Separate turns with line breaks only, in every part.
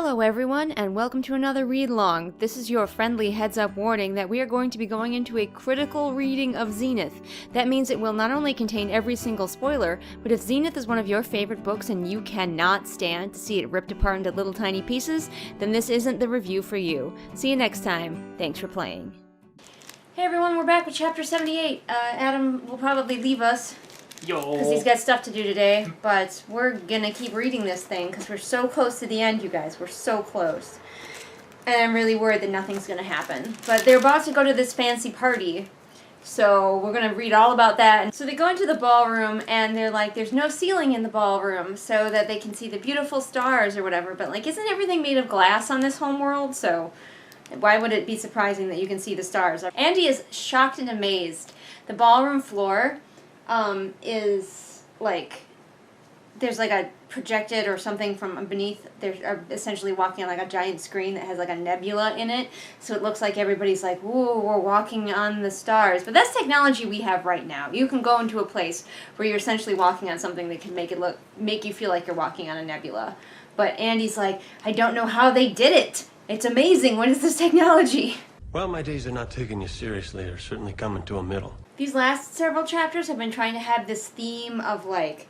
Hello everyone, and welcome to another read-along. This is your friendly heads-up warning that we are going to be going into a critical reading of Zenith. That means it will not only contain every single spoiler, but if Zenith is one of your favorite books and you cannot stand to see it ripped apart into little tiny pieces, then this isn't the review for you. See you next time. Thanks for playing. Hey everyone, we're back with chapter 78. Adam will probably leave us. Because he's got stuff to do today, but we're gonna keep reading this thing because we're so close to the end, you guys. We're so close. And I'm really worried that nothing's gonna happen. But they're about to go to this fancy party, so we're gonna read all about that. And so they go into the ballroom, and they're like, there's no ceiling in the ballroom so that they can see the beautiful stars or whatever. But, like, isn't everything made of glass on this homeworld? So why would it be surprising that you can see the stars? Andy is shocked and amazed. The ballroom floor is like, there's like a projected or something from beneath. They're essentially walking on like a giant screen that has like a nebula in it, so it looks like everybody's like, whoa, we're walking on the stars. But that's technology we have right now. You can go into a place where you're essentially walking on something that can make you feel like you're walking on a nebula. But Andy's like, I don't know how they did it. It's amazing. What is this technology?
Well, my days of not taking you seriously are certainly coming to a middle.
These last several chapters have been trying to have this theme of, like,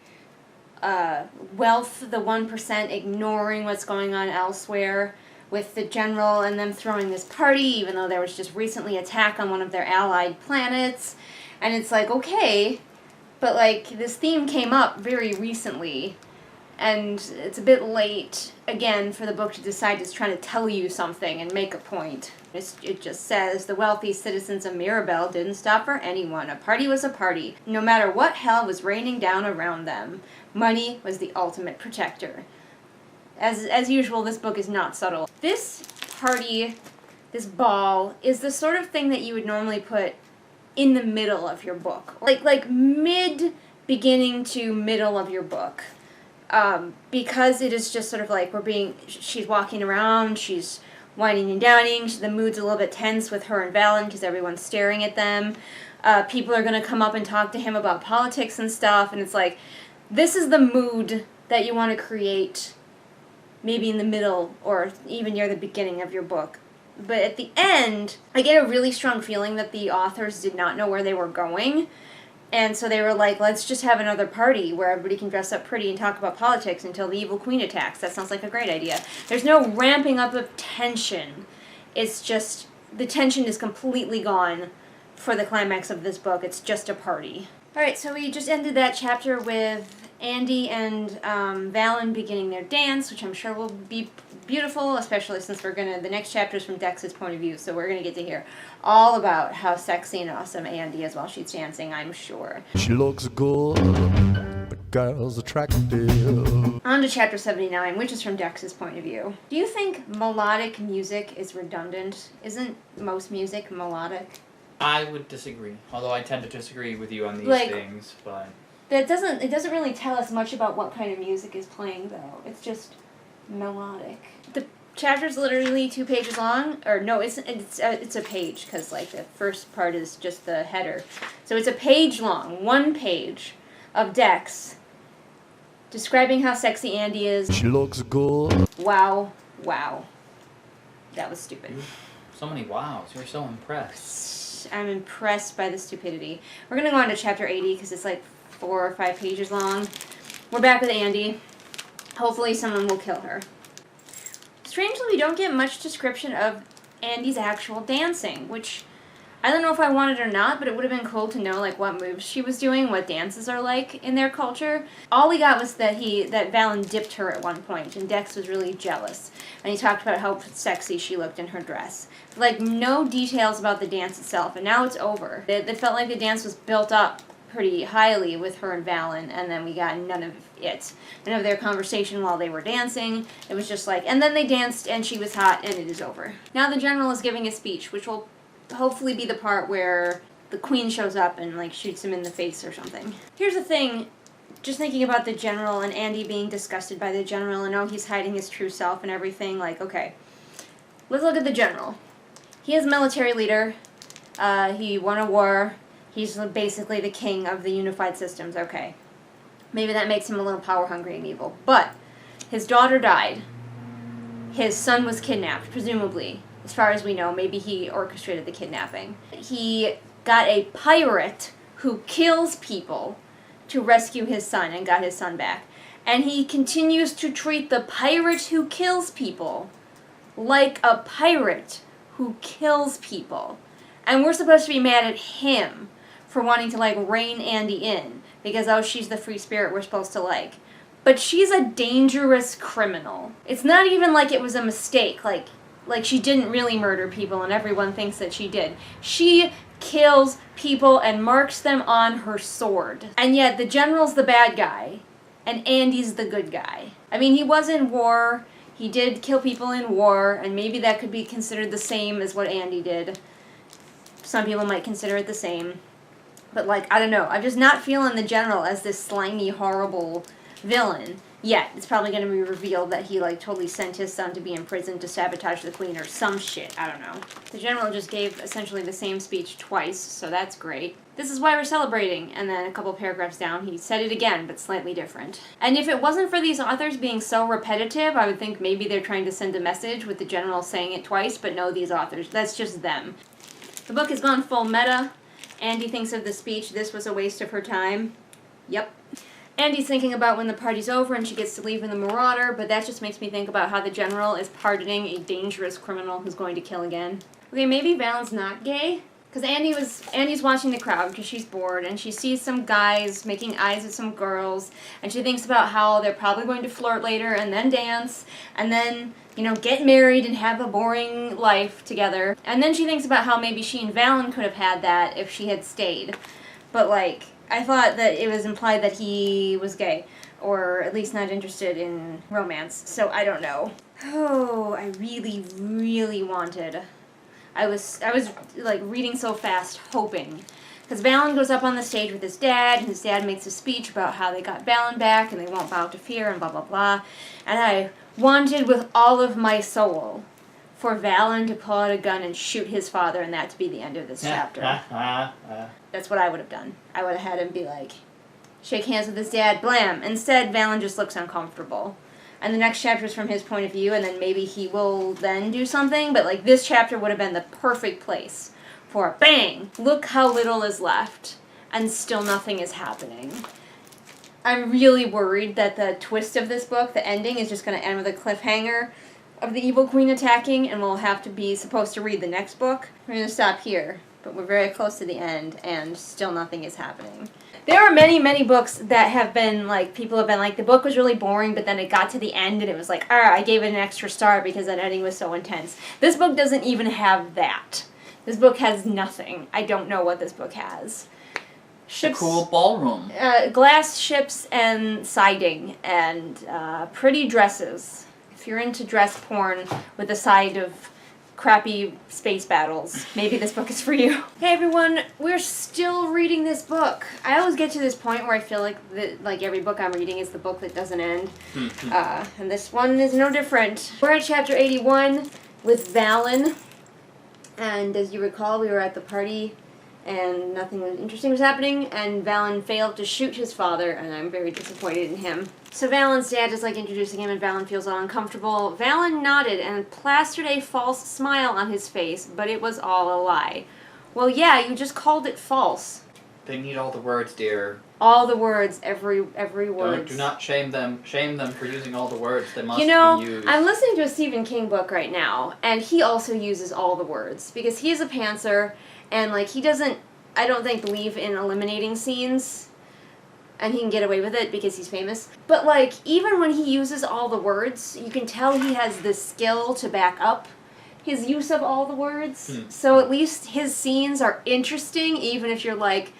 wealth, the 1% ignoring what's going on elsewhere, with the general and them throwing this party, even though there was just recently an attack on one of their allied planets. And it's like, okay, but, like, this theme came up very recently, and it's a bit late, again, for the book to decide it's trying to tell you something and make a point. It just says, the wealthy citizens of Mirabel didn't stop for anyone. A party was a party, no matter what hell was raining down around them. Money was the ultimate protector. As usual, this book is not subtle. This party, this ball, is the sort of thing that you would normally put in the middle of your book. Like mid-beginning to middle of your book. Because it is just sort of like she's walking around, she's whining and downing, the mood's a little bit tense with her and Valon because everyone's staring at them. People are going to come up and talk to him about politics and stuff, and it's like, this is the mood that you want to create maybe in the middle or even near the beginning of your book. But at the end, I get a really strong feeling that the authors did not know where they were going. And so they were like, let's just have another party where everybody can dress up pretty and talk about politics until the evil queen attacks. That sounds like a great idea. There's no ramping up of tension. It's just, the tension is completely gone for the climax of this book. It's just a party. Alright, so we just ended that chapter with Andy and Valon beginning their dance, which I'm sure will be beautiful, especially since the next chapter is from Dex's point of view, so we're going to get to hear all about how sexy and awesome Andy is while she's dancing, I'm sure.
She looks good, but girl's attractive.
On to chapter 79, which is from Dex's point of view. Do you think melodic music is redundant? Isn't most music melodic?
I would disagree, although I tend to disagree with you on these things, but...
It doesn't really tell us much about what kind of music is playing, though. It's just melodic. The chapter's literally 2 pages long, or no, it's a page, because, like, the first part is just the header. So it's a page long, 1 page of Dex describing how sexy Andy is.
She looks good.
Wow. That was stupid.
So many wows. You're so impressed.
I'm impressed by the stupidity. We're going to go on to chapter 80, because it's like 4 or 5 pages long. We're back with Andy. Hopefully someone will kill her. Strangely, we don't get much description of Andy's actual dancing, which I don't know if I wanted or not, but it would have been cool to know, like, what moves she was doing, what dances are like in their culture. All we got was that Valon dipped her at one point, and Dex was really jealous. And he talked about how sexy she looked in her dress. Like, no details about the dance itself, and now it's over. It felt like the dance was built up pretty highly with her and Valon, and then we got none of it. None of their conversation while they were dancing. It was just like, and then they danced, and she was hot, and it is over. Now the general is giving a speech, which will hopefully be the part where the queen shows up and, like, shoots him in the face or something. Here's the thing, just thinking about the general and Andy being disgusted by the general and he's hiding his true self and everything, like, okay. Let's look at the general. He is a military leader. He won a war. He's basically the king of the unified systems, okay. Maybe that makes him a little power hungry and evil. But his daughter died. his son was kidnapped, presumably. As far as we know, maybe he orchestrated the kidnapping. He got a pirate who kills people to rescue his son and got his son back. And he continues to treat the pirate who kills people like a pirate who kills people. And we're supposed to be mad at him for wanting to, like, rein Andy in. Because, oh, she's the free spirit we're supposed to like. But she's a dangerous criminal. It's not even like it was a mistake. Like she didn't really murder people and everyone thinks that she did. She kills people and marks them on her sword. And yet the general's the bad guy and Andy's the good guy. I mean, he was in war. He did kill people in war, and maybe that could be considered the same as what Andy did. Some people might consider it the same. But, like, I don't know. I'm just not feeling the general as this slimy, horrible villain yet. It's probably going to be revealed that he, like, totally sent his son to be in prison to sabotage the queen or some shit. I don't know. The general just gave essentially the same speech twice, so that's great. This is why we're celebrating. And then a couple paragraphs down, he said it again, but slightly different. And if it wasn't for these authors being so repetitive, I would think maybe they're trying to send a message with the general saying it twice, but no, these authors, that's just them. The book has gone full meta. Andy thinks of the speech, this was a waste of her time. Yep. Andy's thinking about when the party's over and she gets to leave in the Marauder, but that just makes me think about how the general is pardoning a dangerous criminal who's going to kill again. Okay, maybe Val's not gay? Because Andy's watching the crowd because she's bored, and she sees some guys making eyes at some girls, and she thinks about how they're probably going to flirt later, and then dance, and then, you know, get married and have a boring life together. And then she thinks about how maybe she and Valon could have had that if she had stayed. But, like, I thought that it was implied that he was gay, or at least not interested in romance, so I don't know. Oh, I really, really wanted... I was like reading so fast, hoping. Because Valon goes up on the stage with his dad, and his dad makes a speech about how they got Valon back, and they won't bow to fear, and blah, blah, blah. And I wanted with all of my soul for Valon to pull out a gun and shoot his father, and that to be the end of this chapter. That's what I would have done. I would have had him be like, shake hands with his dad, blam. Instead, Valon just looks uncomfortable. And the next chapter is from his point of view, and then maybe he will then do something, but like this chapter would have been the perfect place for bang! Look how little is left, and still nothing is happening. I'm really worried that the twist of this book, the ending, is just going to end with a cliffhanger of the evil queen attacking, and we'll have to be supposed to read the next book. We're going to stop here, but we're very close to the end, and still nothing is happening. There are many, many books that have been, like, people have been like, the book was really boring, but then it got to the end, and it was like, I gave it an extra star because that ending was so intense. This book doesn't even have that. This book has nothing. I don't know what this book has.
Ships, a cool ballroom.
Glass ships and siding, and pretty dresses. If you're into dress porn with a side of crappy space battles, maybe this book is for you. Hey everyone, we're still reading this book. I always get to this point where I feel like every book I'm reading is the book that doesn't end. And this one is no different. We're at chapter 81 with Valon. And as you recall, we were at the party and nothing interesting was happening, and Valon failed to shoot his father, and I'm very disappointed in him. So Valon's dad is like introducing him, and Valon feels all uncomfortable. Valon nodded and plastered a false smile on his face, but it was all a lie. Well, yeah, you just called it false.
They need all the words, dear.
All the words, every word.
Do not shame them. Shame them for using all the words that must
be used.
You know,
I'm listening to a Stephen King book right now, and he also uses all the words, because he is a pantser, and, like, he doesn't, I don't think, believe in eliminating scenes, and he can get away with it because he's famous. But, like, even when he uses all the words, you can tell he has the skill to back up his use of all the words. So at least his scenes are interesting, even if you're like,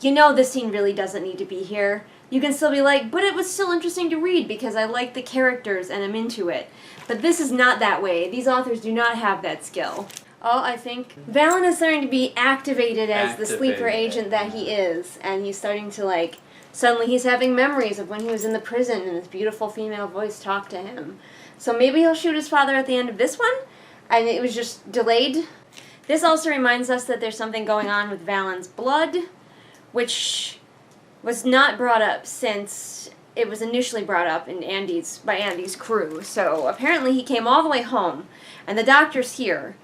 you know this scene really doesn't need to be here. You can still be like, but it was still interesting to read because I like the characters and I'm into it. But this is not that way. These authors do not have that skill. Oh, I think Valon is starting to be activated as the sleeper agent that he is. And he's starting to, like, suddenly he's having memories of when he was in the prison and this beautiful female voice talked to him. So maybe he'll shoot his father at the end of this one, and it was just delayed. This also reminds us that there's something going on with Valon's blood, which was not brought up since it was initially brought up in by Andy's crew. So apparently he came all the way home, and the doctors here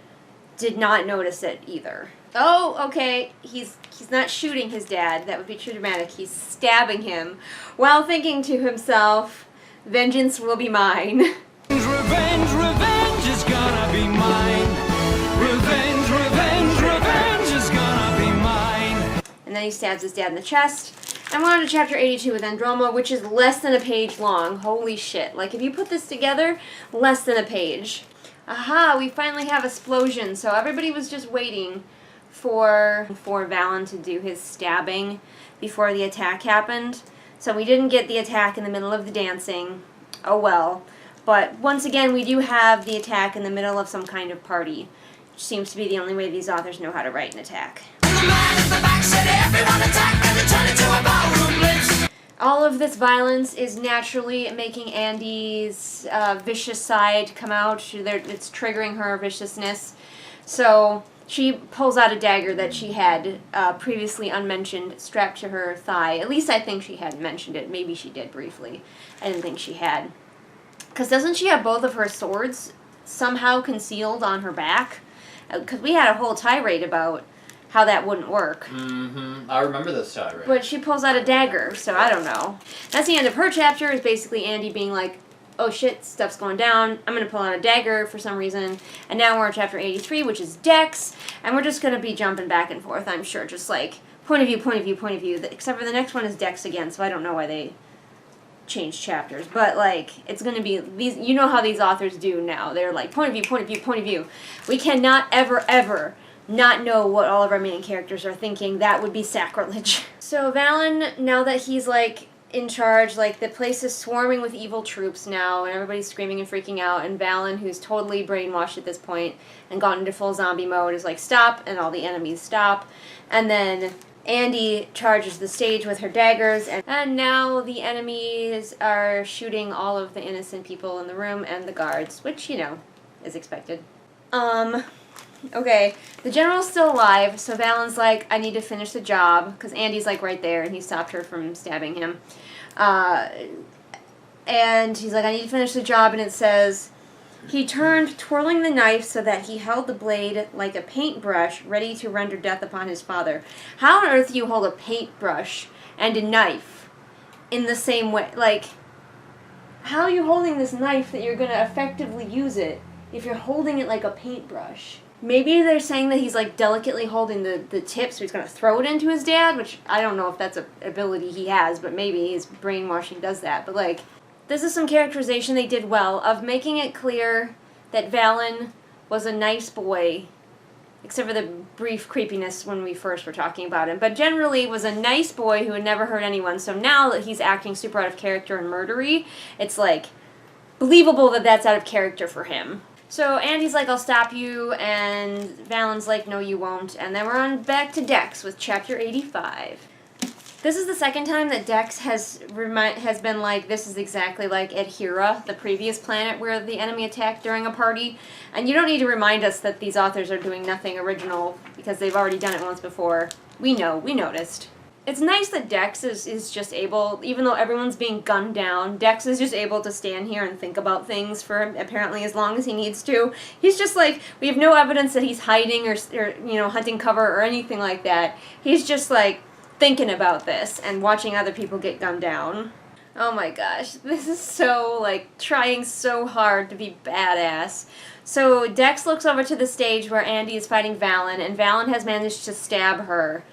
did not notice it either. Oh, okay, he's not shooting his dad. That would be too dramatic. He's stabbing him while thinking to himself, vengeance will be mine.
Revenge, revenge is gonna be mine. Revenge, revenge, revenge is gonna be mine.
And then he stabs his dad in the chest. And we're on to chapter 82 with Androma, which is less than a page long. Holy shit. Like, if you put this together, less than a page. Aha, we finally have explosion. So everybody was just waiting for Valon to do his stabbing before the attack happened. So we didn't get the attack in the middle of the dancing. Oh well. But once again, we do have the attack in the middle of some kind of party, which seems to be the only way these authors know how to write an attack. All of this violence is naturally making Andy's vicious side come out. It's triggering her viciousness. So she pulls out a dagger that she had previously unmentioned strapped to her thigh. At least I think she hadn't mentioned it. Maybe she did briefly. I didn't think she had. Because doesn't she have both of her swords somehow concealed on her back? Because we had a whole tirade about how that wouldn't work.
Mm-hmm. I remember this tirade.
But she pulls out a dagger, so I don't know. That's the end of her chapter, is basically Andy being like, oh shit, stuff's going down, I'm going to pull out a dagger for some reason. And now we're in chapter 83, which is Dex, and we're just going to be jumping back and forth, I'm sure. Just like, point of view, point of view, point of view. Except for the next one is Dex again, so I don't know why they changed chapters. But like, it's going to be, these. You know how these authors do now. They're like, point of view, point of view, point of view. We cannot ever, ever not know what all of our main characters are thinking. That would be sacrilege. So Valon, now that he's like in charge, like the place is swarming with evil troops now, and everybody's screaming and freaking out, and Valon, who's totally brainwashed at this point and gone into full zombie mode, is like, stop, and all the enemies stop. And then Andy charges the stage with her daggers, and now the enemies are shooting all of the innocent people in the room and the guards, which, you know, is expected. Okay, the general's still alive, so Valon's like, I need to finish the job, because Andy's like right there, and he stopped her from stabbing him. And he's like, I need to finish the job, and it says, he turned, twirling the knife so that he held the blade like a paintbrush, ready to render death upon his father. How on earth do you hold a paintbrush and a knife in the same way? Like, how are you holding this knife that you're going to effectively use it if you're holding it like a paintbrush? Maybe they're saying that he's like delicately holding the tip, so he's going to throw it into his dad, which I don't know if that's an ability he has, but maybe his brainwashing does that. But like, this is some characterization they did well of making it clear that Valon was a nice boy, except for the brief creepiness when we first were talking about him, but generally was a nice boy who had never hurt anyone. So now that he's acting super out of character and murdery, it's like believable that that's out of character for him. So Andy's like, I'll stop you, and Valon's like, no you won't. And then we're on back to Dex with chapter 85. This is the second time that Dex has been like, this is exactly like Adhira, the previous planet where the enemy attacked during a party. And you don't need to remind us that these authors are doing nothing original, because they've already done it once before. We know, we noticed. It's nice that Dex is just able, even though everyone's being gunned down, Dex is just able to stand here and think about things for apparently as long as he needs to. He's just like, we have no evidence that he's hiding or you know, hunting cover or anything like that. He's just like thinking about this and watching other people get gunned down. Oh my gosh, this is so like trying so hard to be badass. So Dex looks over to the stage where Andy is fighting Valon, and Valon has managed to stab her.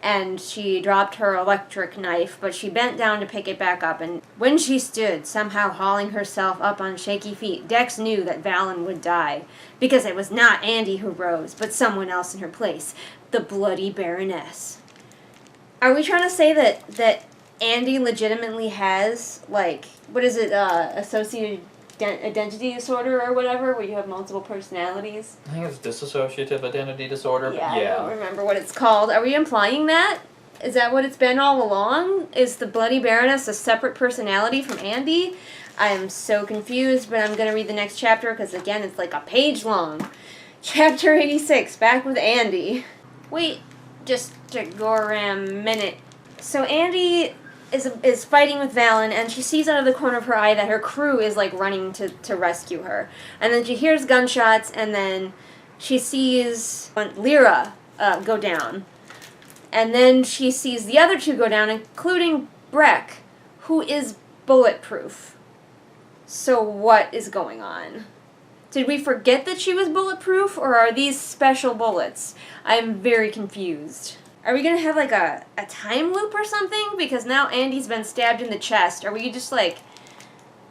And she dropped her electric knife, but she bent down to pick it back up, and when she stood, somehow hauling herself up on shaky feet, Dex knew that Valon would die, because it was not Andy who rose, but someone else in her place, the Bloody Baroness. Are we trying to say that Andy legitimately has, like, what is it, associated identity disorder or whatever, where you have multiple personalities?
I think it's dissociative identity disorder.
Yeah,
but yeah.
I don't remember what it's called. Are we implying that? Is that what it's been all along? Is the Bloody Baroness a separate personality from Andy? I am so confused, but I'm going to read the next chapter, because again, it's like a page long. Chapter 86, back with Andy. Wait, just a goram minute. So Andy is fighting with Valon, and she sees out of the corner of her eye that her crew is like running to rescue her. And then she hears gunshots, and then she sees Lyra go down. And then she sees the other two go down, including Breck, who is bulletproof. So what is going on? Did we forget that she was bulletproof, or are these special bullets? I'm very confused. Are we gonna have like a time loop or something? Because now Andy's been stabbed in the chest. Are we just like,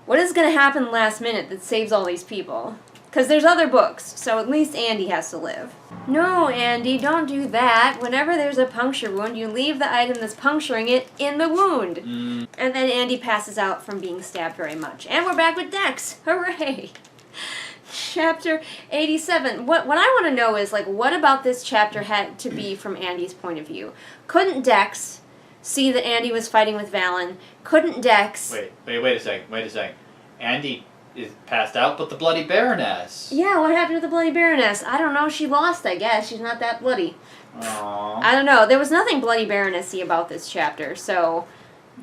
what is gonna happen last minute that saves all these people? Because there's other books, so at least Andy has to live. No, Andy, don't do that. Whenever there's a puncture wound, you leave the item that's puncturing it in the wound. And then Andy passes out from being stabbed very much. And we're back with Dex. Hooray! Chapter 87. What I want to know is, like, what about this chapter had to be from Andy's point of view? Couldn't Dex see that Andy was fighting with Valon? Couldn't Dex...
Wait a second. Andy is passed out, but the Bloody Baroness.
Yeah, what happened to the Bloody Baroness? I don't know. She lost, I guess. She's not that bloody.
Aww.
I don't know. There was nothing Bloody Baroness-y about this chapter, so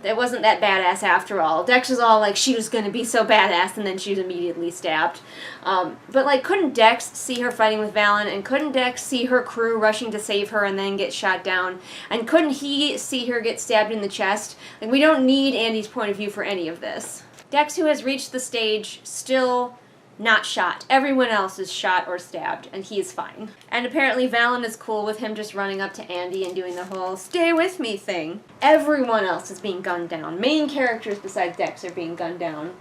it wasn't that badass after all. Dex was all like she was going to be so badass, and then she was immediately stabbed. But, like, couldn't Dex see her fighting with Valon, and couldn't Dex see her crew rushing to save her and then get shot down? And couldn't he see her get stabbed in the chest? Like, we don't need Andy's point of view for any of this. Dex, who has reached the stage, still not shot. Everyone else is shot or stabbed, and he is fine. And apparently Valon is cool with him just running up to Andy and doing the whole stay with me thing. Everyone else is being gunned down. Main characters besides Dex are being gunned down.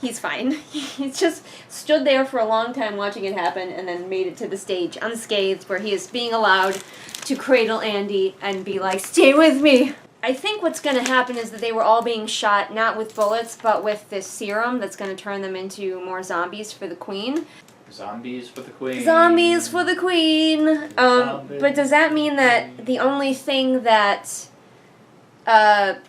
He's fine. He's just stood there for a long time watching it happen and then made it to the stage unscathed, where he is being allowed to cradle Andy and be like, stay with me! I think what's going to happen is that they were all being shot, not with bullets, but with this serum that's going to turn them into more zombies for the Queen.
Zombies for the Queen.
Zombies for the Queen! But does that mean that the only thing that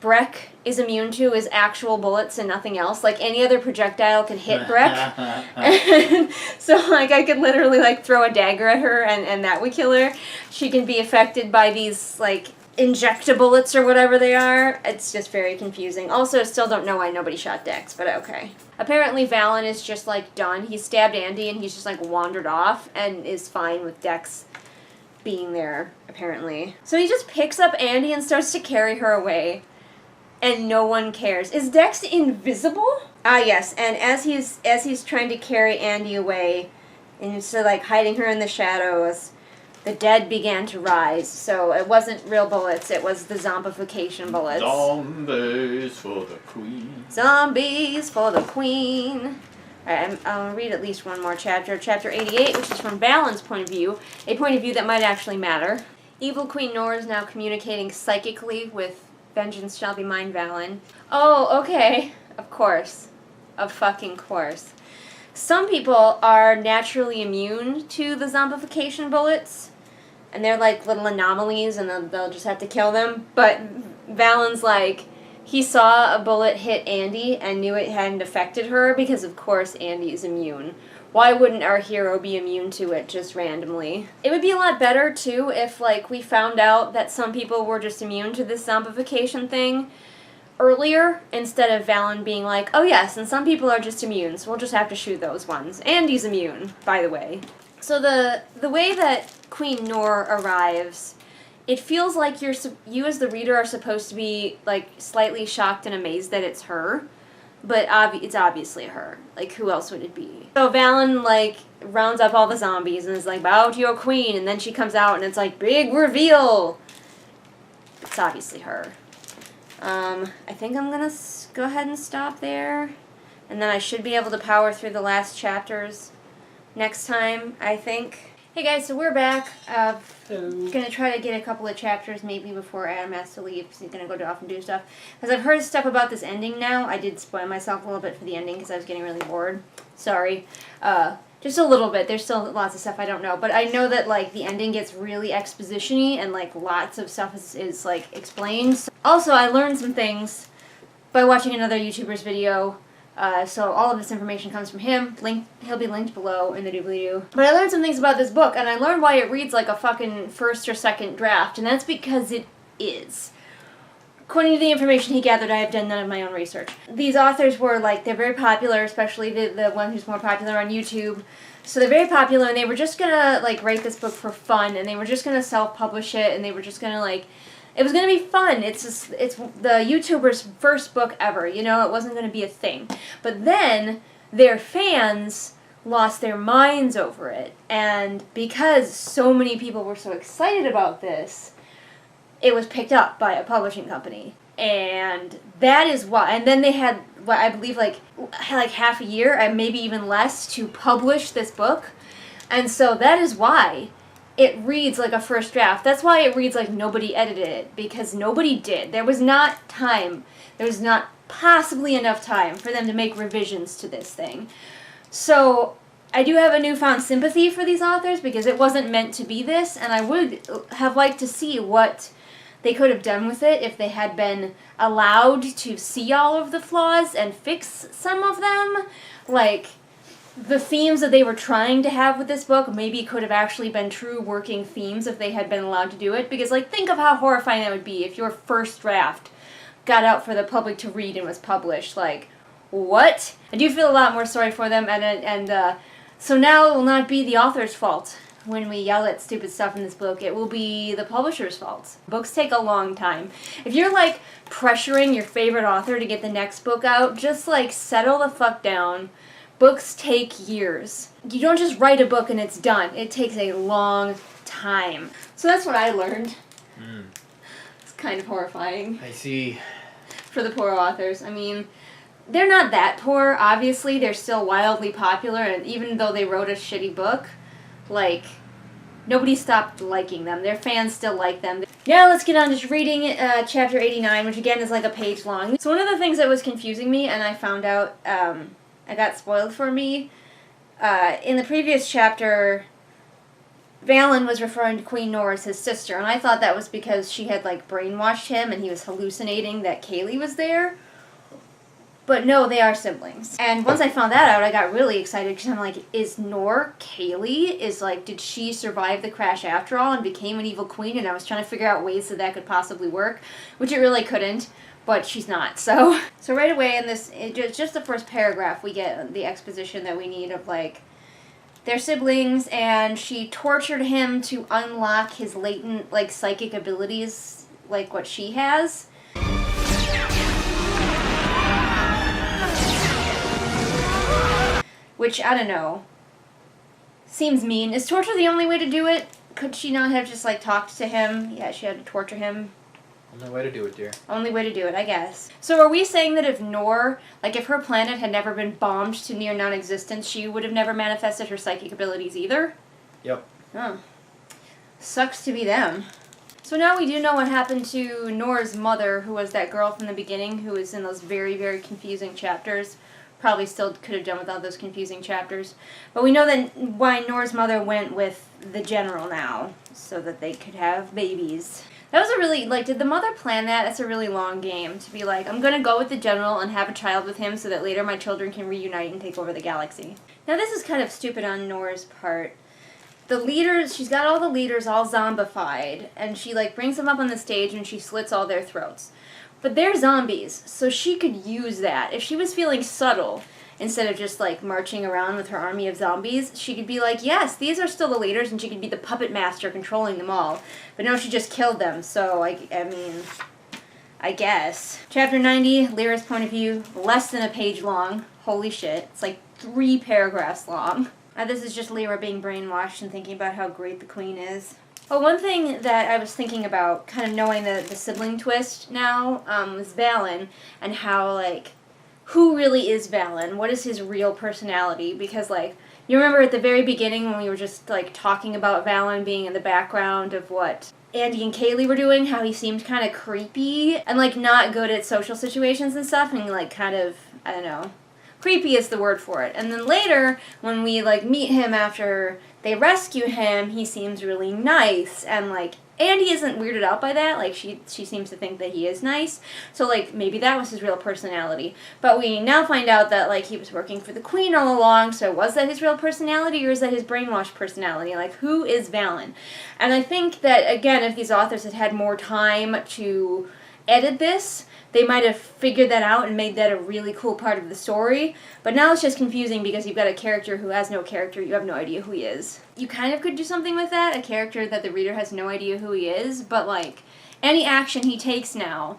Breck is immune to is actual bullets and nothing else? Like, any other projectile can hit Breck? And so, like, I could literally, like, throw a dagger at her and that would kill her. She can be affected by these, like, injectabullets or whatever they are. It's just very confusing. Also, still don't know why nobody shot Dex, but okay. Apparently Valon is just, like, done. He stabbed Andy and he's just, like, wandered off and is fine with Dex being there, apparently. So he just picks up Andy and starts to carry her away, and no one cares. Is Dex invisible? Ah, yes, and as he's trying to carry Andy away, and instead of, like, hiding her in the shadows, the dead began to rise. So it wasn't real bullets, it was the zombification bullets.
Zombies for the Queen.
Zombies for the Queen. Alright, I'll read at least one more chapter. Chapter 88, which is from Valon's point of view. A point of view that might actually matter. Evil Queen Noor is now communicating psychically with Vengeance Shall Be Mine Valon. Oh, okay. Of course. Of fucking course. Some people are naturally immune to the zombification bullets, and they're like little anomalies, and they'll just have to kill them. But Valon's like, he saw a bullet hit Andy and knew it hadn't affected her, because of course Andy's immune. Why wouldn't our hero be immune to it just randomly? It would be a lot better, too, if, like, we found out that some people were just immune to this zombification thing earlier, instead of Valon being like, oh yes, and some people are just immune, so we'll just have to shoot those ones. Andy's immune, by the way. So the way that Queen Noor arrives, it feels like you as the reader are supposed to be, like, slightly shocked and amazed that it's her, but it's obviously her. Like, who else would it be? So Valon, like, rounds up all the zombies and is like, bow to your queen, and then she comes out and it's like, big reveal! It's obviously her. I think I'm gonna go ahead and stop there, and then I should be able to power through the last chapters next time, I think. Hey guys, so we're back. Gonna try to get a couple of chapters maybe before Adam has to leave, because he's gonna go off and do stuff. Because I've heard stuff about this ending now. I did spoil myself a little bit for the ending because I was getting really bored. Sorry. Just a little bit. There's still lots of stuff I don't know. But I know that, like, the ending gets really exposition-y and, like, lots of stuff is like, explained. Also, I learned some things by watching another YouTuber's video. So all of this information comes from him. He'll be linked below in the doobly-doo. But I learned some things about this book, and I learned why it reads like a fucking first or second draft, and that's because it is. according to the information he gathered, I have done none of my own research. These authors were, like, they're very popular, especially the one who's more popular on YouTube. So they're very popular, and they were just gonna, like, write this book for fun, and they were just gonna self-publish it, and they were just gonna, like, it was gonna be fun. It's the YouTuber's first book ever, you know, it wasn't gonna be a thing. But then, their fans lost their minds over it, and because so many people were so excited about this, it was picked up by a publishing company. And that is why, and then they had, what I believe, like half a year, and maybe even less, to publish this book. And so that is why it reads like a first draft. That's why it reads like nobody edited it, because nobody did. There was not time. There was not possibly enough time for them to make revisions to this thing. So I do have a newfound sympathy for these authors, because it wasn't meant to be this, and I would have liked to see what they could have done with it if they had been allowed to see all of the flaws and fix some of them. Like, the themes that they were trying to have with this book maybe could have actually been true working themes if they had been allowed to do it. Because, like, think of how horrifying that would be if your first draft got out for the public to read and was published. Like, what? I do feel a lot more sorry for them, and so now it will not be the author's fault when we yell at stupid stuff in this book. It will be the publisher's fault. Books take a long time. If you're, like, pressuring your favorite author to get the next book out, just, like, settle the fuck down. Books take years. You don't just write a book and it's done. It takes a long time. So that's what I learned. It's kind of horrifying.
I see.
For the poor authors. I mean, they're not that poor, obviously. They're still wildly popular, and even though they wrote a shitty book, like, nobody stopped liking them. Their fans still like them. Now let's get on to reading chapter 89, which again is like a page long. So one of the things that was confusing me, and I found out, I got spoiled for me, in the previous chapter, Valon was referring to Queen Noor as his sister, and I thought that was because she had, like, brainwashed him and he was hallucinating that Kaylee was there. But no, they are siblings. And once I found that out, I got really excited, because I'm like, is Noor Kaylee? Did she survive the crash after all and became an evil queen? And I was trying to figure out ways that could possibly work, which it really couldn't, but she's not. So right away in this, just the first paragraph, we get the exposition that we need of, like, they're siblings, and she tortured him to unlock his latent, like, psychic abilities, like what she has. Which, I don't know, seems mean. Is torture the only way to do it? Could she not have just, like, talked to him? Yeah, she had to torture him.
Only way to do it, dear.
Only way to do it, I guess. So are we saying that if Noor, like, if her planet had never been bombed to near non-existence, she would have never manifested her psychic abilities either?
Yep.
Oh. Sucks to be them. So now we do know what happened to Noor's mother, who was that girl from the beginning, who was in those very, very confusing chapters. Probably still could have done without those confusing chapters. But we know that why Noor's mother went with the general now, so that they could have babies. That was a really, like, did the mother plan that? That's a really long game, to be like, I'm going to go with the general and have a child with him so that later my children can reunite and take over the galaxy. Now this is kind of stupid on Noor's part. The leaders, she's got all the leaders all zombified, and she, like, brings them up on the stage and she slits all their throats. But they're zombies, so she could use that. If she was feeling subtle, instead of just, like, marching around with her army of zombies, she could be like, yes, these are still the leaders, and she could be the puppet master controlling them all. But no, she just killed them, so, I mean, I guess. Chapter 90, Lyra's point of view, less than a page long. Holy shit. It's like 3 paragraphs long. This is just Lyra being brainwashed and thinking about how great the queen is. Well, one thing that I was thinking about, kind of knowing the sibling twist now, was Valon, and how, like, who really is Valon? What is his real personality? Because, like, you remember at the very beginning when we were just, like, talking about Valon being in the background of what Andy and Kaylee were doing, how he seemed kind of creepy and, like, not good at social situations and stuff, and, like, kind of, I don't know, creepy is the word for it. And then later, when we, like, meet him after they rescue him, he seems really nice, and, like, Andy isn't weirded out by that. Like, she seems to think that he is nice. So, like, maybe that was his real personality. But we now find out that, like, he was working for the queen all along, so was that his real personality, or is that his brainwashed personality? Like, who is Valon? And I think that, again, if these authors had had more time to edited this, they might have figured that out and made that a really cool part of the story. But now it's just confusing because you've got a character who has no character. You have no idea who he is. You kind of could do something with that, a character that the reader has no idea who he is, but like any action he takes now,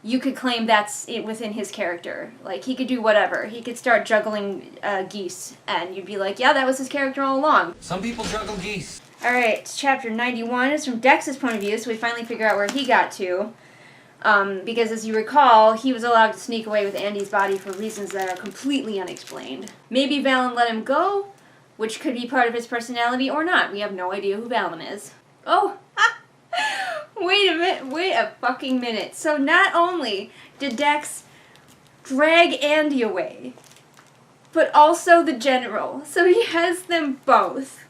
you could claim that's it within his character. Like, he could do whatever. He could start juggling geese, and you'd be like, yeah, that was his character all along.
Some people juggle geese.
Alright, chapter 91 is from Dex's point of view, so we finally figure out where he got to. Because as you recall, he was allowed to sneak away with Andy's body for reasons that are completely unexplained. Maybe Valon let him go, which could be part of his personality, or not. We have no idea who Valon is. Oh! Wait a minute, wait a fucking minute. So not only did Dex drag Andy away, but also the general. So he has them both.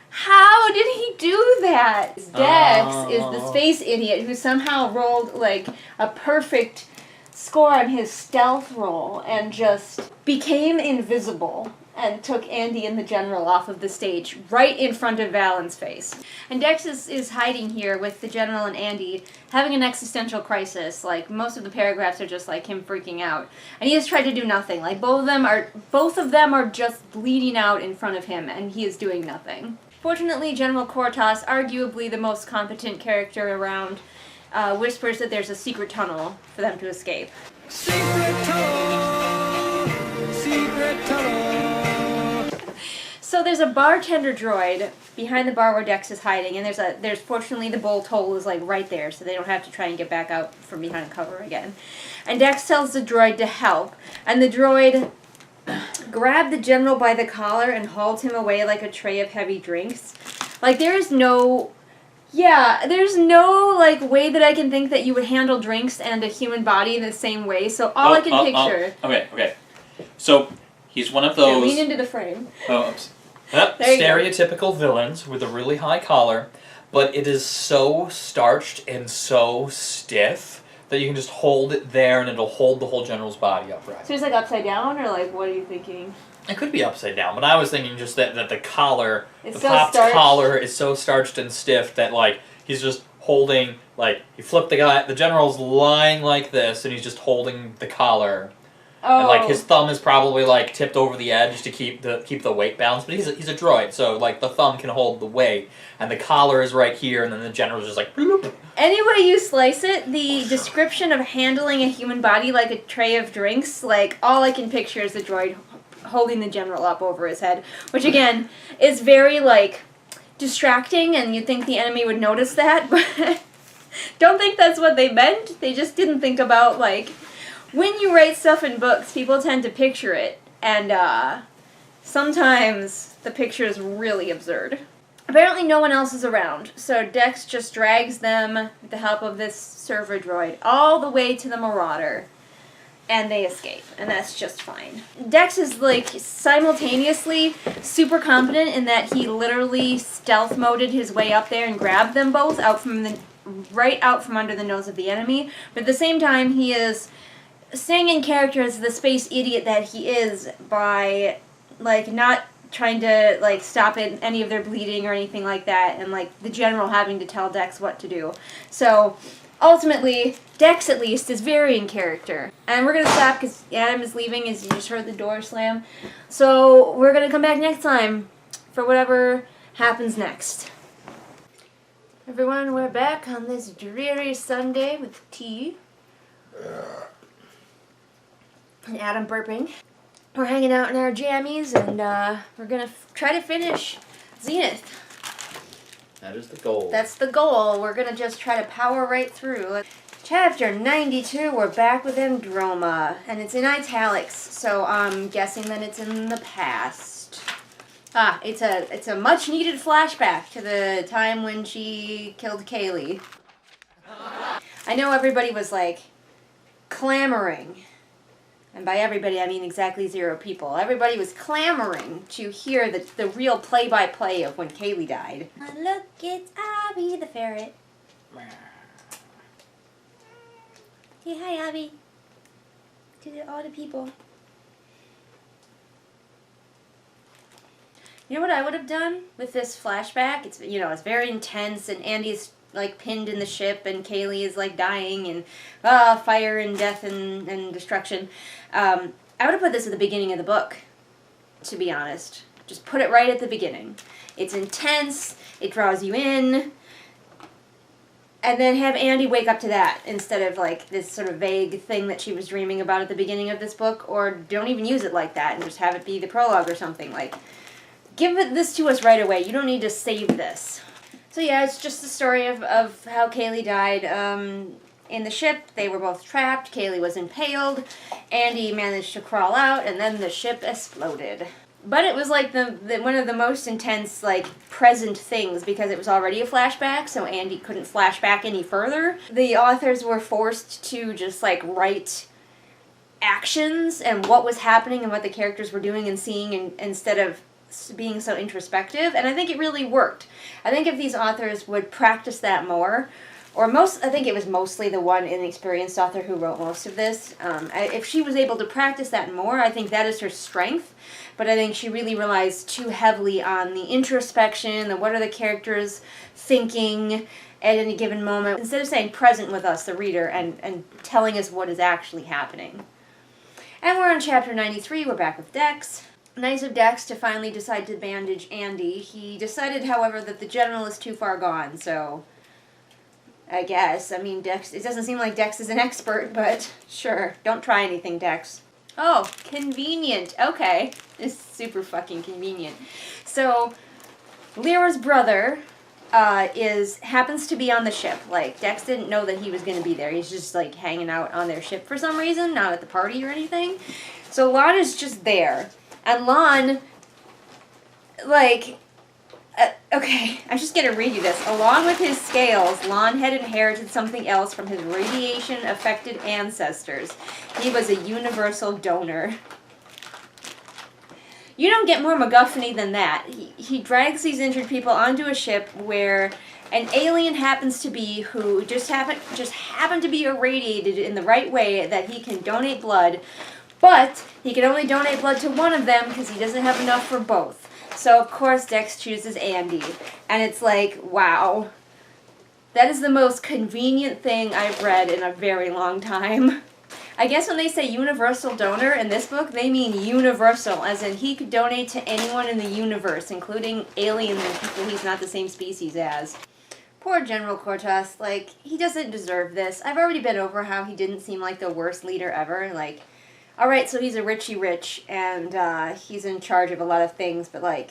How did he do that? Dex is the space idiot who somehow rolled like a perfect score on his stealth roll and just became invisible and took Andy and the general off of the stage right in front of Valon's face. And Dex is hiding here with the general and Andy having an existential crisis. Like, most of the paragraphs are just like him freaking out. And he has tried to do nothing. Like, both of them are just bleeding out in front of him and he is doing nothing. Fortunately, General Cortas, arguably the most competent character around, whispers that there's a secret tunnel for them to escape.
Secret tunnel. Secret tunnel.
So there's a bartender droid behind the bar where Dex is hiding, and there's fortunately the bolt hole is like right there, so they don't have to try and get back out from behind cover again. And Dex tells the droid to help, and the droid grabbed the general by the collar and hauled him away like a tray of heavy drinks. Like, there's no like way that I can think that you would handle drinks and a human body in the same way. So all I can picture.
Okay. So he's one of those.
Lean into the frame.
Stereotypical villains with a really high collar, but it is so starched and so stiff that you can just hold it there and it'll hold the whole general's body upright.
So it's like upside down, or like what are you thinking?
It could be upside down, but I was thinking just that the collar,
It's
the
so
popped
starched.
collar is so starched and stiff that like he's just holding, like he flipped the general's lying like this and he's just holding the collar.
Oh.
And like his thumb is probably like tipped over the edge to keep the weight balanced, but he's a droid, so like the thumb can hold the weight, and the collar is right here, and then the general's just like bloop.
Any way you slice it, the description of handling a human body like a tray of drinks, like all I can picture is the droid holding the general up over his head, which again is very like distracting, and you'd think the enemy would notice that, but don't think that's what they meant. They just didn't think about like. When you write stuff in books, people tend to picture it, and sometimes the picture is really absurd. Apparently no one else is around, so Dex just drags them, with the help of this server droid, all the way to the Marauder, and they escape, and that's just fine. Dex is, like, simultaneously super competent in that he literally stealth moded his way up there and grabbed them both right out from under the nose of the enemy, but at the same time he is staying in character as the space idiot that he is by, like, not trying to, like, stop any of their bleeding or anything like that, and, like, the general having to tell Dex what to do. So, ultimately, Dex, at least, is very in character. And we're gonna stop because Adam is leaving, as you just heard the door slam. So, we're gonna come back next time for whatever happens next. Everyone, we're back on this dreary Sunday with tea. And Adam burping. We're hanging out in our jammies, and we're gonna try to finish Zenith.
That is the goal.
That's the goal. We're gonna just try to power right through. Chapter 92, we're back with Androma, and it's in italics, so I'm guessing that it's in the past. It's a much needed flashback to the time when she killed Kaylee. I know everybody was like clamoring. And by everybody, I mean exactly 0 people. Everybody was clamoring to hear the real play-by-play of when Kaylee died. Look, it's Abby the ferret. Say hi, Abby. To all the people. You know what I would have done with this flashback? It's, it's very intense, and Andy's like pinned in the ship, and Kaylee is like dying, and fire and death and destruction. I would have put this at the beginning of the book, to be honest. Just put it right at the beginning. It's intense, it draws you in, and then have Andy wake up to that instead of like this sort of vague thing that she was dreaming about at the beginning of this book, or don't even use it like that and just have it be the prologue or something. Like, give this to us right away. You don't need to save this. So yeah, it's just the story of how Kaylee died in the ship. They were both trapped. Kaylee was impaled. Andy managed to crawl out, and then the ship exploded. But it was like the one of the most intense, like, present things, because it was already a flashback, so Andy couldn't flash back any further. The authors were forced to just, like, write actions and what was happening and what the characters were doing and seeing, instead of being so introspective, and I think it really worked. I think if these authors would practice that more, I think it was mostly the one inexperienced author who wrote most of this. If she was able to practice that more, I think that is her strength. But I think she really relies too heavily on the introspection, the what are the characters thinking at any given moment, instead of saying present with us, the reader, and telling us what is actually happening. And we're on chapter 93, we're back with Dex. Nice of Dex to finally decide to bandage Andy. He decided, however, that the general is too far gone, so I guess. I mean, Dex, it doesn't seem like Dex is an expert, but sure. Don't try anything, Dex. Oh, convenient. Okay. It's super fucking convenient. So, Lyra's brother happens to be on the ship. Like, Dex didn't know that he was going to be there. He's just, like, hanging out on their ship for some reason, not at the party or anything. So, Lon is just there. And Lon, like, okay, I'm just going to read you this. Along with his scales, Lon had inherited something else from his radiation-affected ancestors. He was a universal donor. You don't get more MacGuffin-y than that. He drags these injured people onto a ship where an alien happens to be who just happened to be irradiated in the right way that he can donate blood, but he can only donate blood to one of them because he doesn't have enough for both. So, of course, Dex chooses Andy. And it's like, wow. That is the most convenient thing I've read in a very long time. I guess when they say universal donor in this book, they mean universal, as in he could donate to anyone in the universe, including aliens and people he's not the same species as. Poor General Cortas, like, he doesn't deserve this. I've already been over how he didn't seem like the worst leader ever, like, alright, so he's a Richie Rich, and he's in charge of a lot of things, but, like,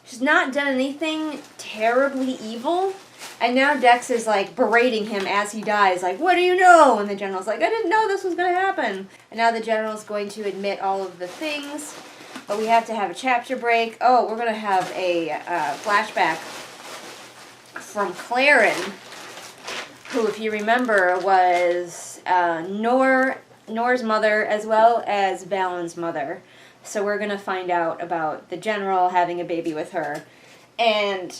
he's not done anything terribly evil, and now Dex is, like, berating him as he dies, like, what do you know? And the General's like, I didn't know this was going to happen. And now the General's going to admit all of the things, but we have to have a chapter break. Oh, we're going to have a flashback from Claren, who, if you remember, was Noor's mother as well as Valon's mother. So we're going to find out about the General having a baby with her. And,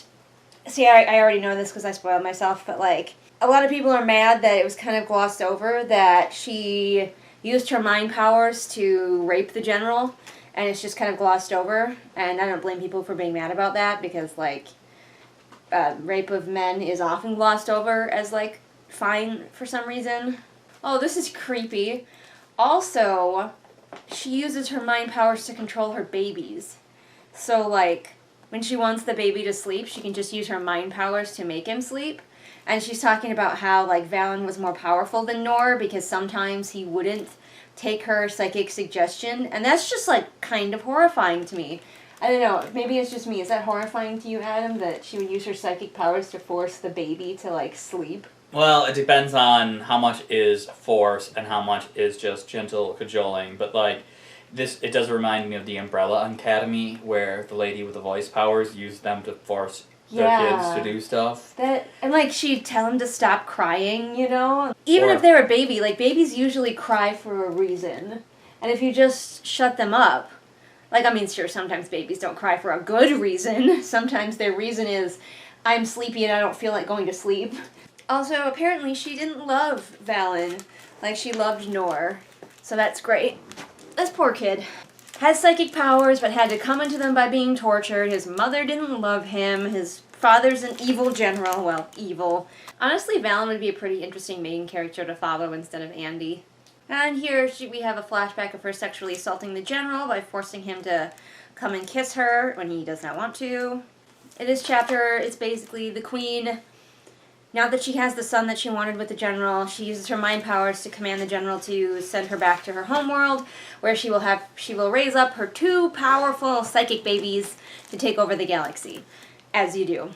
see, I already know this because I spoiled myself, but, like, a lot of people are mad that it was kind of glossed over that she used her mind powers to rape the General, and it's just kind of glossed over. And I don't blame people for being mad about that because, like, rape of men is often glossed over as, like, fine for some reason. Oh, this is creepy. Also, she uses her mind powers to control her babies. So, like, when she wants the baby to sleep, she can just use her mind powers to make him sleep. And she's talking about how, like, Valon was more powerful than Noor because sometimes he wouldn't take her psychic suggestion. And that's just, like, kind of horrifying to me. I don't know, maybe it's just me. Is that horrifying to you, Adam, that she would use her psychic powers to force the baby to, like, sleep?
Well, it depends on how much is force and how much is just gentle cajoling. But, like, it does remind me of the Umbrella Academy, where the lady with the voice powers used them to force their kids to do stuff.
And, like, she'd tell them to stop crying, you know? Even if they're a baby, like, babies usually cry for a reason. And if you just shut them up, like, I mean, sure, sometimes babies don't cry for a good reason. Sometimes their reason is, I'm sleepy and I don't feel like going to sleep. Also, apparently she didn't love Valon like she loved Noor. So that's great. This poor kid has psychic powers but had to come into them by being tortured. His mother didn't love him. His father's an evil general. Well, evil. Honestly, Valon would be a pretty interesting main character to follow instead of Andy. And here we have a flashback of her sexually assaulting the general by forcing him to come and kiss her when he does not want to. In this chapter, it's basically the queen. Now that she has the son that she wanted with the general, she uses her mind powers to command the general to send her back to her homeworld, where she will raise up her 2 powerful psychic babies to take over the galaxy, as you do.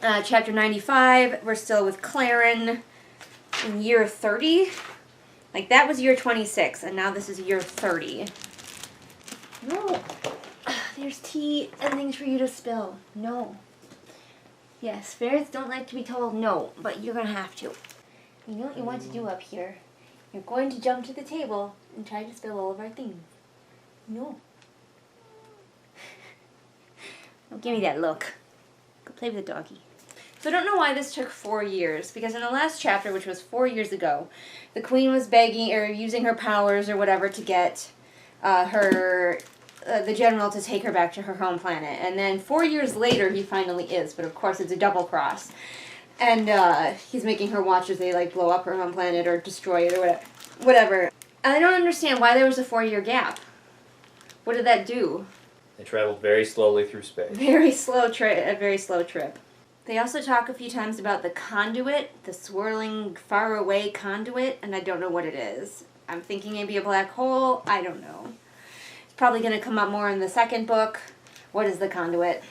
Chapter 95, we're still with Claren in year 30. Like, that was year 26, and now this is year 30. No. There's tea and things for you to spill. No. Yes, ferrets don't like to be told no, but you're going to have to. You know what you want to do up here? You're going to jump to the table and try to spill all of our things. No. Don't give me that look. Go play with the doggy. So I don't know why this took 4 years, because in the last chapter, which was 4 years ago, the queen was begging, or using her powers or whatever to get the general to take her back to her home planet. And then 4 years later, he finally is, but of course it's a double cross. And he's making her watch as they like blow up her home planet or destroy it or whatever. And I don't understand why there was a 4-year gap. What did that do?
They traveled very slowly through space.
A very slow trip. They also talk a few times about the conduit, the swirling, faraway conduit, and I don't know what it is. I'm thinking maybe a black hole. I don't know. It's probably going to come up more in the second book. What is the conduit?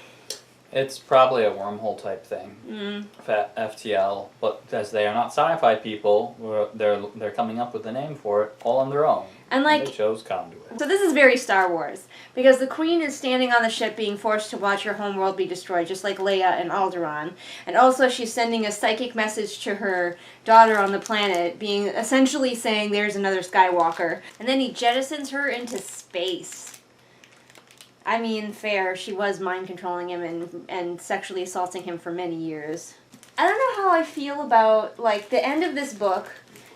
It's probably a wormhole type thing. FTL, but as they are not sci-fi people, they're coming up with a name for it all on their own.
And like,
they chose conduit.
So this is very Star Wars, because the queen is standing on the ship being forced to watch her homeworld be destroyed, just like Leia and Alderaan. And also she's sending a psychic message to her daughter on the planet, being essentially saying there's another Skywalker. And then he jettisons her into space. I mean, fair, she was mind controlling him and sexually assaulting him for many years. I don't know how I feel about, like, the end of this book.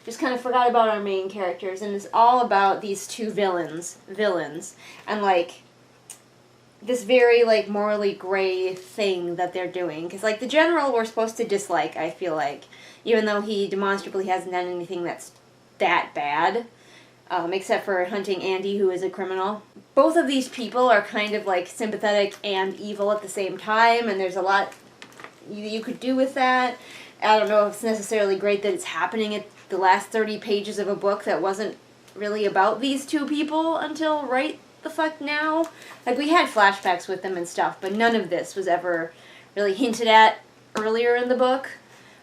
Just kind of forgot about our main characters, and it's all about these 2 villains, and, like, this very, like, morally gray thing that they're doing. Because, like, the general we're supposed to dislike, I feel like, even though he demonstrably hasn't done anything that's that bad, except for hunting Andy, who is a criminal. Both of these people are kind of, like, sympathetic and evil at the same time, and there's a lot you could do with that. I don't know if it's necessarily great that it's happening at the last 30 pages of a book that wasn't really about these 2 people until right the fuck now. Like, we had flashbacks with them and stuff, but none of this was ever really hinted at earlier in the book.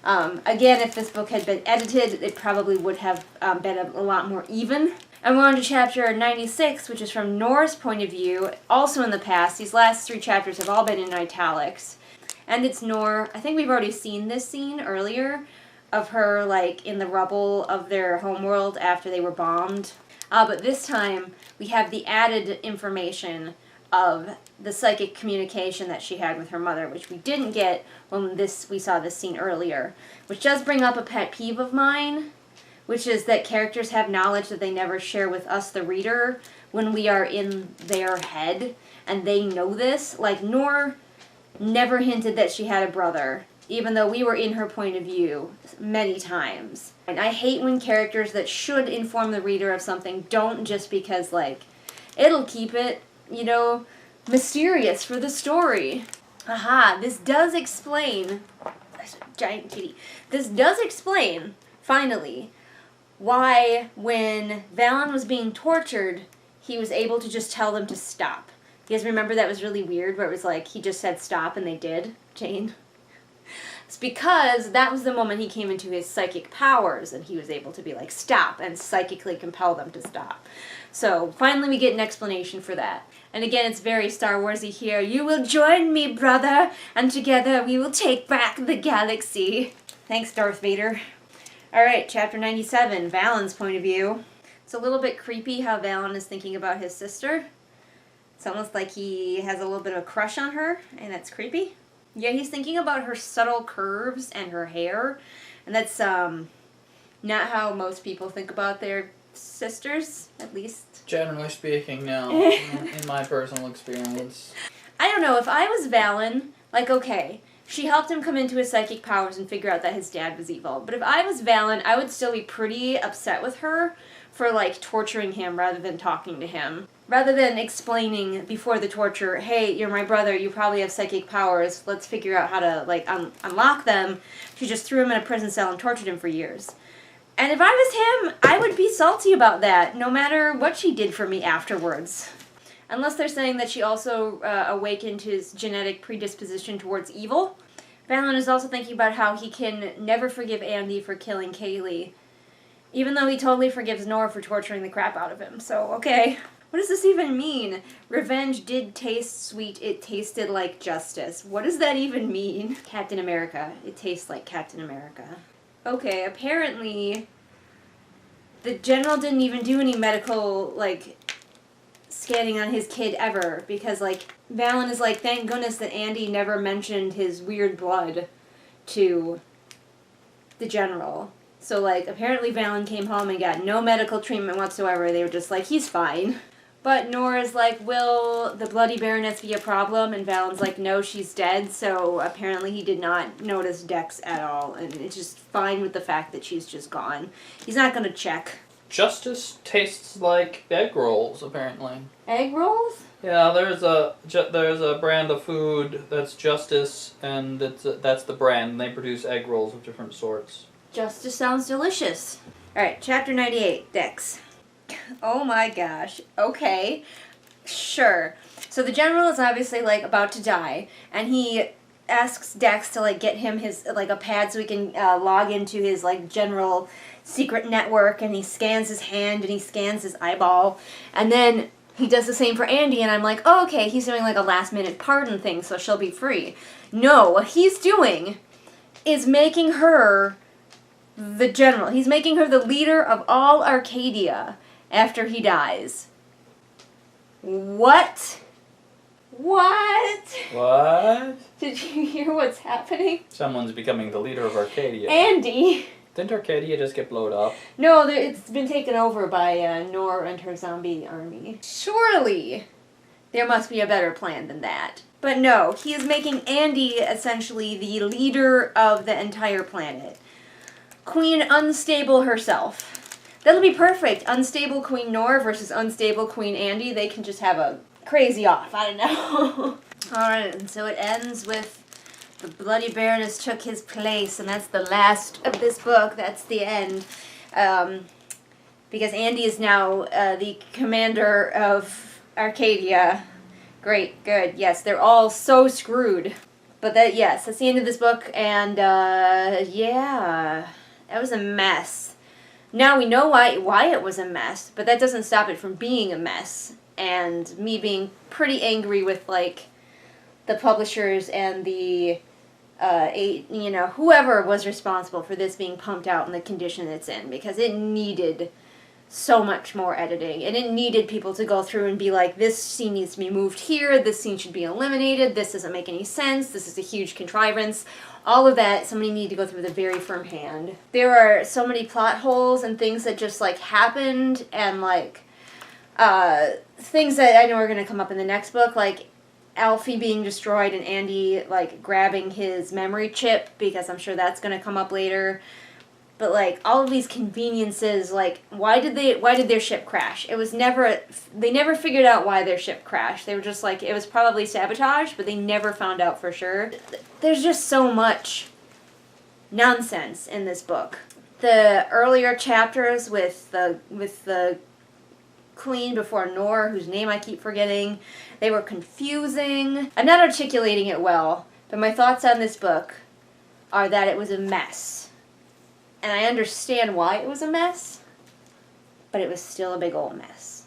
Again, if this book had been edited, it probably would have been a lot more even. And we're on to chapter 96, which is from Noor's point of view, also in the past. These last 3 chapters have all been in italics. And it's Noor. I think we've already seen this scene earlier, of her, like, in the rubble of their homeworld after they were bombed. But this time, we have the added information of the psychic communication that she had with her mother, which we didn't get when we saw this scene earlier. Which does bring up a pet peeve of mine, which is that characters have knowledge that they never share with us, the reader, when we are in their head, and they know this. Like, Noor never hinted that she had a brother, even though we were in her point of view many times. And I hate when characters that should inform the reader of something don't, just because, like, it'll keep it, you know, mysterious for the story. Aha, this does explain, that's a giant kitty, this does explain, finally, why when Valon was being tortured, he was able to just tell them to stop. You guys remember that was really weird, where it was like, he just said stop and they did, Jane? It's because that was the moment he came into his psychic powers, and he was able to be like, stop, and psychically compel them to stop. So, finally we get an explanation for that. And again, it's very Star Warsy here. You will join me, brother, and together we will take back the galaxy. Thanks, Darth Vader. Alright, chapter 97, Valon's point of view. It's a little bit creepy how Valon is thinking about his sister. It's almost like he has a little bit of a crush on her, and that's creepy. Yeah, he's thinking about her subtle curves and her hair, and that's not how most people think about their sisters, at least.
Generally speaking, no. In my personal experience.
I don't know, if I was Valon, like, okay, she helped him come into his psychic powers and figure out that his dad was evil. But if I was Valon, I would still be pretty upset with her for, like, torturing him rather than talking to him. Rather than explaining before the torture, hey, you're my brother, you probably have psychic powers, let's figure out how to, like, unlock them. She just threw him in a prison cell and tortured him for years. And if I was him, I would be salty about that, no matter what she did for me afterwards. Unless they're saying that she also awakened his genetic predisposition towards evil. Valon is also thinking about how he can never forgive Andy for killing Kaylee, even though he totally forgives Noor for torturing the crap out of him. So, okay. What does this even mean? Revenge did taste sweet. It tasted like justice. What does that even mean? Captain America. It tastes like Captain America. Okay, apparently the general didn't even do any medical, like, scanning on his kid ever. Because, like, Valon is like, thank goodness that Andy never mentioned his weird blood to the general. So, like, apparently Valon came home and got no medical treatment whatsoever. They were just like, he's fine. But Nora's like, will the Bloody Baroness be a problem? And Valon's like, no, she's dead. So apparently he did not notice Dex at all. And it's just fine with the fact that she's just gone. He's not going to check.
Justice tastes like egg rolls, apparently.
Egg rolls?
Yeah, there's a brand of food that's Justice, and that's the brand. And they produce egg rolls of different sorts.
Justice sounds delicious. Alright, chapter 98, Dex. Oh my gosh. Okay. Sure. So the general is obviously, like, about to die, and he asks Dex to, like, get him his, like, a pad so he can log into his, like, general secret network, and he scans his hand, and he scans his eyeball, and then he does the same for Andy, and I'm like, oh, okay, he's doing, like, a last-minute pardon thing, so she'll be free. No, what he's doing is making her the general. He's making her the leader of all Arcadia after he dies. What? What?
What?
Did you hear what's happening?
Someone's becoming the leader of Arcadia.
Andy!
Didn't Arcadia just get blowed up?
No, it's been taken over by Noor and her zombie army. Surely there must be a better plan than that. But no, he is making Andy essentially the leader of the entire planet. Queen Unstable herself. That'll be perfect. Unstable Queen Noor versus unstable Queen Andy. They can just have a crazy off. I don't know. Alright, and so it ends with the Bloody Baroness took his place, and that's the last of this book. That's the end. Because Andy is now the commander of Arcadia. Great, good. Yes, they're all so screwed. But yes, that's the end of this book, and yeah, that was a mess. Now we know why it was a mess, but that doesn't stop it from being a mess. And me being pretty angry with, like, the publishers and the, whoever was responsible for this being pumped out in the condition it's in, because it needed so much more editing, and it needed people to go through and be like, this scene needs to be moved here, this scene should be eliminated, this doesn't make any sense, this is a huge contrivance. All of that, somebody needed to go through with a very firm hand. There are so many plot holes and things that just, like, happened, and, like, things that I know are going to come up in the next book, like Alfie being destroyed and Andy, like, grabbing his memory chip, because I'm sure that's going to come up later. But, like, all of these conveniences, like, why did their ship crash? It was never, they never figured out why their ship crashed. They were just like, it was probably sabotage, but they never found out for sure. There's just so much nonsense in this book. The earlier chapters with the Queen before Noor, whose name I keep forgetting, they were confusing. I'm not articulating it well, but my thoughts on this book are that it was a mess. And I understand why it was a mess, but it was still a big old mess.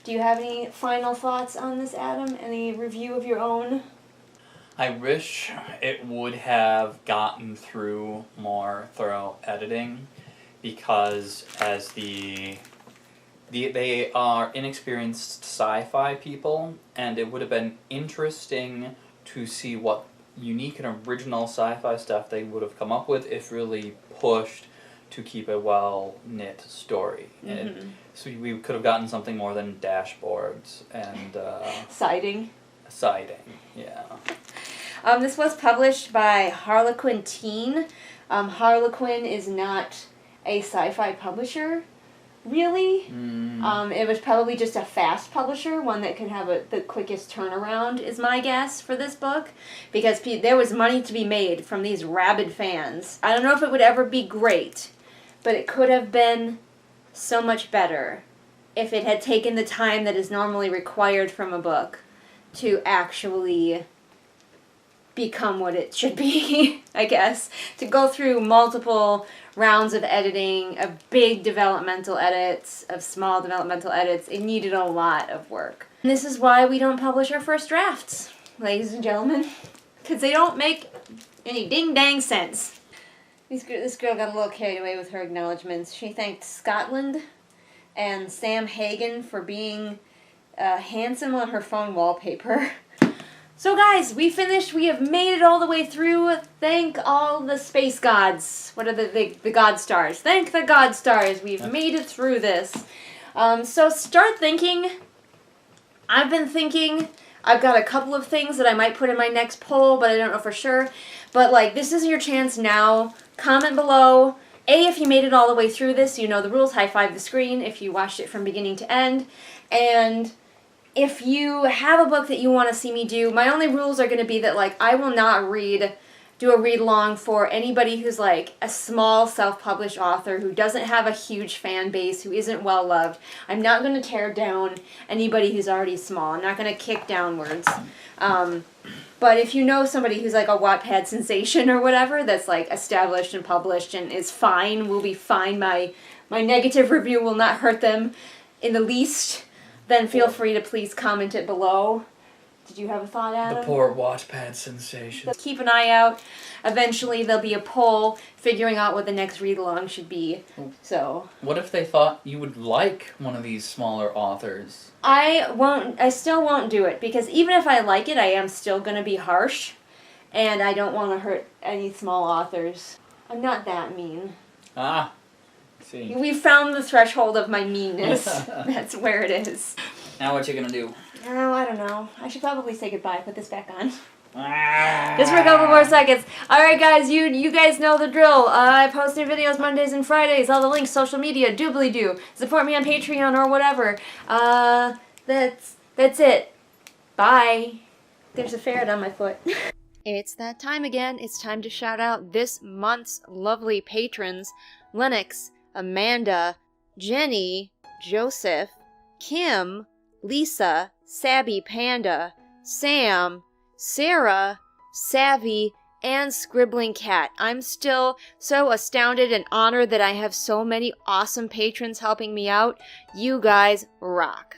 Do you have any final thoughts on this, Adam? Any review of your own?
I wish it would have gotten through more thorough editing, because as they are inexperienced sci-fi people, and it would have been interesting to see what unique and original sci-fi stuff they would have come up with if really pushed to keep a well-knit story.
Mm-hmm.
So we could have gotten something more than dashboards and
Siding.
siding, yeah.
This was published by Harlequin Teen. Harlequin is not a sci-fi publisher, really. It was probably just a fast publisher, one that could have the quickest turnaround, is my guess, for this book. Because there was money to be made from these rabid fans. I don't know if it would ever be great, but it could have been so much better if it had taken the time that is normally required from a book to actually become what it should be, I guess. To go through multiple rounds of editing, of big developmental edits, of small developmental edits. It needed a lot of work. And this is why we don't publish our first drafts, ladies and gentlemen. Because they don't make any ding-dang sense. This girl got a little carried away with her acknowledgments. She thanked Scotland and Sam Hagen for being handsome on her phone wallpaper. So guys, we finished. We have made it all the way through. Thank all the space gods. What are the god stars? Thank the god stars. We've made it through this. So start thinking. I've been thinking. I've got a couple of things that I might put in my next poll, but I don't know for sure. But like, this is your chance now. Comment below. If you made it all the way through this, you know the rules. High five the screen if you watched it from beginning to end. And if you have a book that you want to see me do, my only rules are going to be that, like, I will not do a read-along for anybody who's, like, a small self-published author who doesn't have a huge fan base, who isn't well-loved. I'm not going to tear down anybody who's already small. I'm not going to kick downwards. But if you know somebody who's, like, a Wattpad sensation or whatever that's, like, established and published and is fine, will be fine, my negative review will not hurt them in the least, then feel free to please comment it below. Did you have a thought, Adam?
The poor Wattpad sensation.
Keep an eye out. Eventually there'll be a poll figuring out what the next read-along should be. So
what if they thought you would like one of these smaller authors?
I still won't do it, because even if I like it, I am still going to be harsh, and I don't want to hurt any small authors. I'm not that mean.
Ah. See.
We found the threshold of my meanness. That's where it is.
Now what you gonna do?
Oh, I don't know. I should probably say goodbye. Put this back on. Just for a couple more seconds. Alright guys, you guys know the drill. I post new videos Mondays and Fridays. All the links, social media, doobly-doo. Support me on Patreon or whatever. That's it. Bye. There's a ferret on my foot. It's that time again. It's time to shout out this month's lovely patrons. Lennox, Amanda, Jenny, Joseph, Kim, Lisa, Sabby Panda, Sam, Sarah, Savvy, and Scribbling Cat. I'm still so astounded and honored that I have so many awesome patrons helping me out. You guys rock.